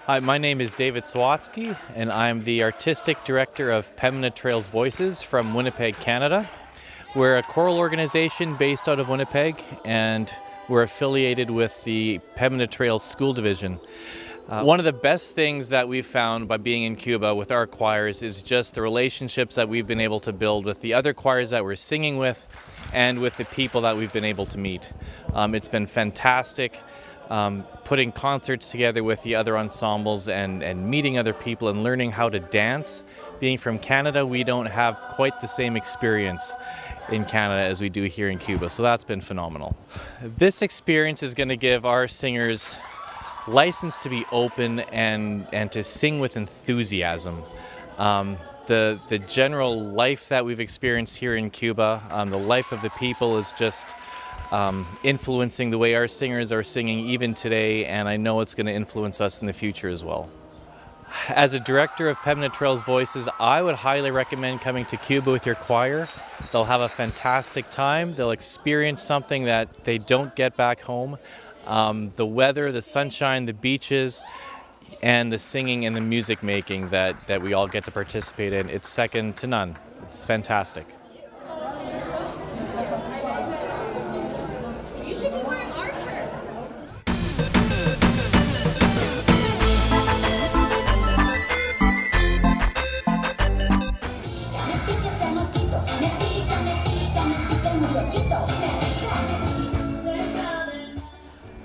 Hi, my name is David Sawatsky, and I'm the Artistic Director of Pembina Trails Voices from Winnipeg, Canada. We're a choral organization based out of Winnipeg, and we're affiliated with the Pembina Trails School Division. One of the best things that we've found by being in Cuba with our choirs is just the relationships that we've been able to build with the other choirs that we're singing with and with the people that we've been able to meet. It's been fantastic putting concerts together with the other ensembles and meeting other people and learning how to dance. Being from Canada, we don't have quite the same experience in Canada as we do here in Cuba, so that's been phenomenal. This experience is going to give our singers license to be open and to sing with enthusiasm. The general life that we've experienced here in Cuba, the life of the people is just influencing the way our singers are singing even today, and I know it's going to influence us in the future as well. As a director of Pembina Trails Voices, I would highly recommend coming to Cuba with your choir. They'll have a fantastic time. They'll experience something that they don't get back home. The weather, the sunshine, the beaches, and the singing and the music making that we all get to participate in, it's second to none. It's fantastic. You should be wearing our shirts.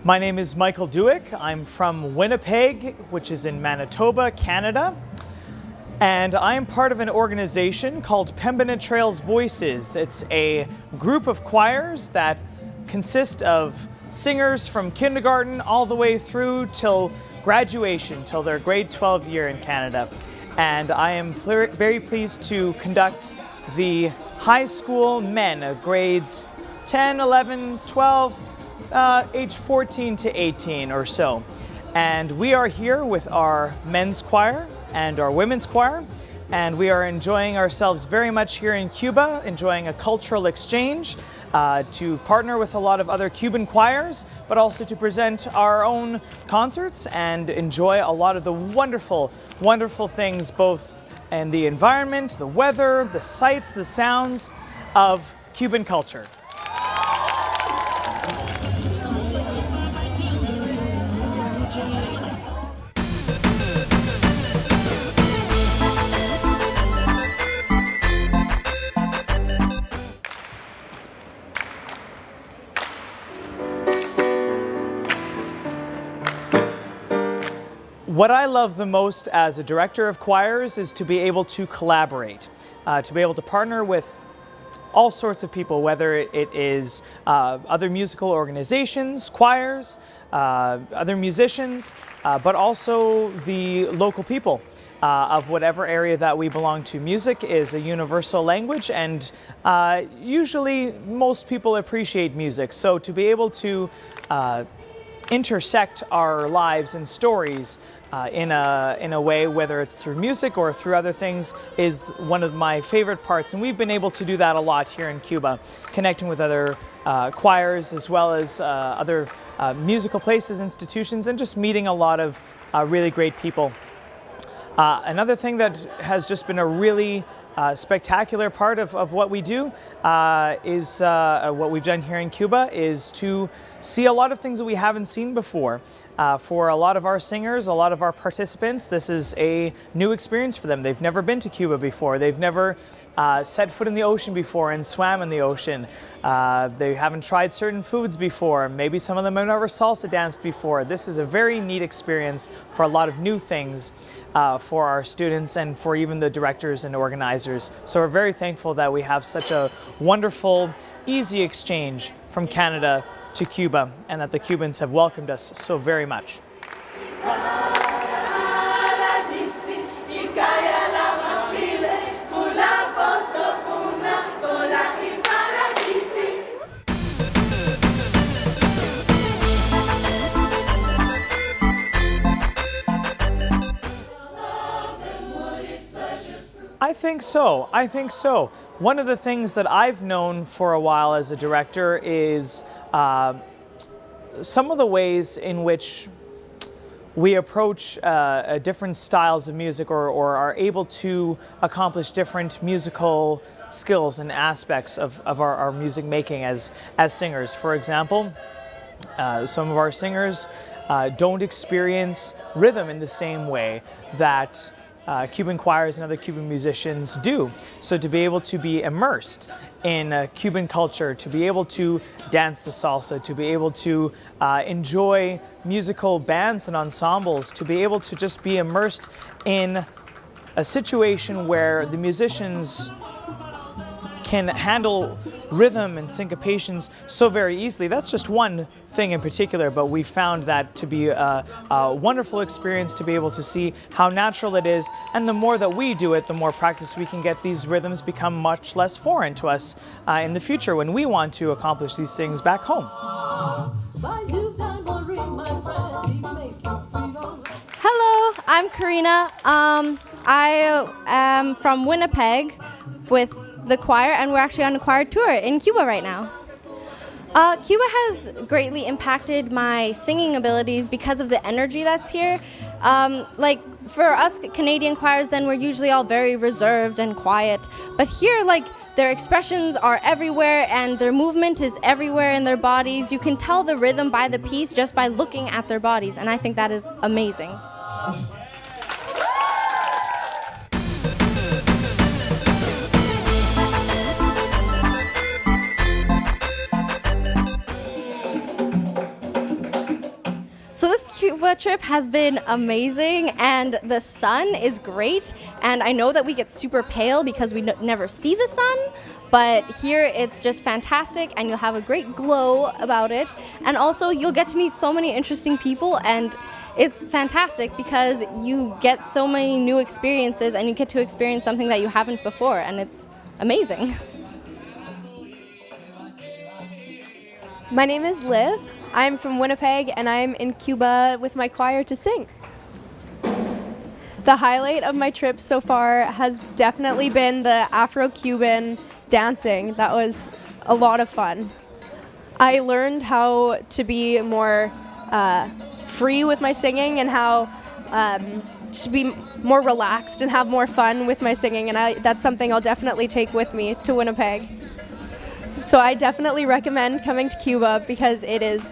My name is Michael Dewick. I'm from Winnipeg, which is in Manitoba, Canada. And I am part of an organization called Pembina Trails Voices. It's a group of choirs that consist of singers from kindergarten all the way through till graduation, till their grade 12 year in Canada. And I am very pleased to conduct the high school men, grades 10, 11, 12, age 14 to 18 or so. And we are here with our men's choir and our women's choir, and we are enjoying ourselves very much here in Cuba, enjoying a cultural exchange, to partner with a lot of other Cuban choirs, but also to present our own concerts and enjoy a lot of the wonderful, wonderful things, both in the environment, the weather, the sights, the sounds of Cuban culture. What I love the most as a director of choirs is to be able to collaborate, to be able to partner with all sorts of people, whether it is other musical organizations, choirs, other musicians, but also the local people of whatever area that we belong to. Music is a universal language, and usually most people appreciate music. So to be able to intersect our lives and stories in a way, whether it's through music or through other things, is one of my favorite parts. And we've been able to do that a lot here in Cuba, connecting with other choirs as well as other musical places, institutions, and just meeting a lot of really great people. Another thing that has just been a really spectacular part of what we do is what we've done here in Cuba is to see a lot of things that we haven't seen before. For a lot of our singers, a lot of our participants, this is a new experience for them. They've never been to Cuba before. They've never set foot in the ocean before and swam in the ocean. They haven't tried certain foods before. Maybe some of them have never salsa danced before. This is a very neat experience for a lot of new things for our students and for even the directors and organizers. So we're very thankful that we have such a wonderful, easy exchange from Canada to Cuba, and that the Cubans have welcomed us so very much. I think so. I think so. One of the things that I've known for a while as a director is some of the ways in which we approach different styles of music or are able to accomplish different musical skills and aspects of our music making as singers. For example, some of our singers don't experience rhythm in the same way that Cuban choirs and other Cuban musicians do. So to be able to be immersed in Cuban culture, to be able to dance the salsa, to be able to enjoy musical bands and ensembles, to be able to just be immersed in a situation where the musicians can handle rhythm and syncopations so very easily. That's just one thing in particular, but we found that to be a wonderful experience to be able to see how natural it is, and the more that we do it, the more practice we can get. These rhythms become much less foreign to us in the future when we want to accomplish these things back home. Hello, I'm Karina. I am from Winnipeg with the choir, and we're actually on a choir tour in Cuba right now. Cuba has greatly impacted my singing abilities because of the energy that's here. Like for us Canadian choirs, then we're usually all very reserved and quiet, but here, like, their expressions are everywhere and their movement is everywhere in their bodies. You can tell the rhythm by the piece just by looking at their bodies, and I think that is amazing. So this Cuba trip has been amazing, and the sun is great, and I know that we get super pale because we never see the sun, but here it's just fantastic, and you'll have a great glow about it, and also you'll get to meet so many interesting people, and it's fantastic because you get so many new experiences and you get to experience something that you haven't before, and it's amazing. My name is Liv. I'm from Winnipeg, and I'm in Cuba with my choir to sing. The highlight of my trip so far has definitely been the Afro-Cuban dancing. That was a lot of fun. I learned how to be more free with my singing and how to be more relaxed and have more fun with my singing, and that's something I'll definitely take with me to Winnipeg. So I definitely recommend coming to Cuba because it is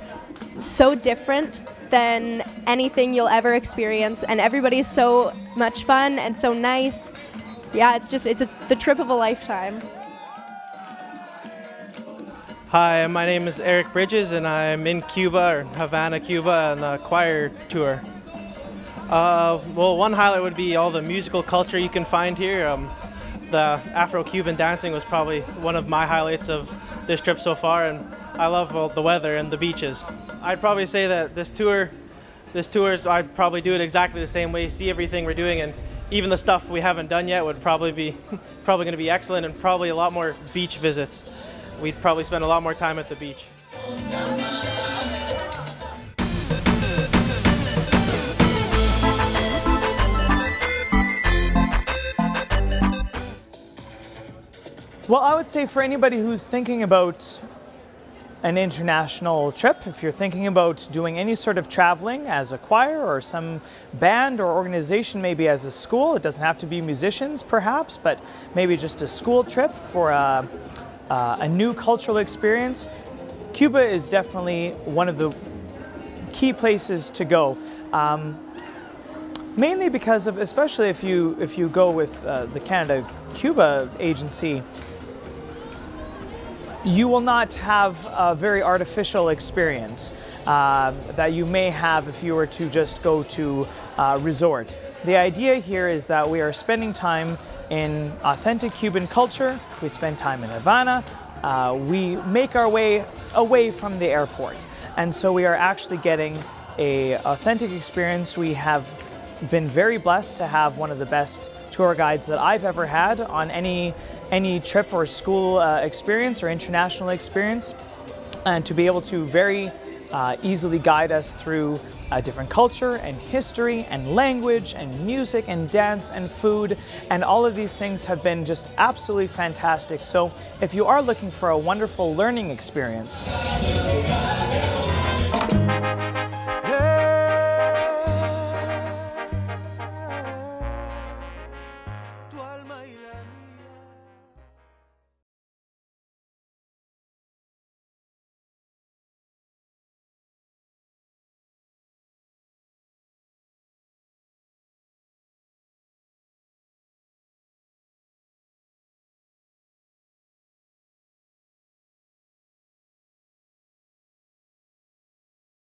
so different than anything you'll ever experience, and everybody is so much fun and so nice. Yeah, it's the trip of a lifetime. Hi, my name is Eric Bridges, and I'm in Cuba, or Havana, Cuba, on a choir tour. Well, one highlight would be all the musical culture you can find here. The Afro-Cuban dancing was probably one of my highlights of this trip so far, and I love the weather and the beaches. I'd probably say that this tour, I'd probably do it exactly the same way, see everything we're doing, and even the stuff we haven't done yet would probably going to be excellent, and probably a lot more beach visits. We'd probably spend a lot more time at the beach. Well, I would say for anybody who's thinking about an international trip, if you're thinking about doing any sort of traveling as a choir or some band or organization, maybe as a school, it doesn't have to be musicians perhaps, but maybe just a school trip for a new cultural experience, Cuba is definitely one of the key places to go. Mainly because of, especially if you go with the Canada-Cuba agency, you will not have a very artificial experience that you may have if you were to just go to a resort. The idea here is that we are spending time in authentic Cuban culture. We spend time in Havana. We make our way away from the airport. And so we are actually getting an authentic experience. We have been very blessed to have one of the best tour guides that I've ever had on any trip or school experience or international experience, and to be able to very easily guide us through different culture and history and language and music and dance and food, and all of these things have been just absolutely fantastic. So if you are looking for a wonderful learning experience,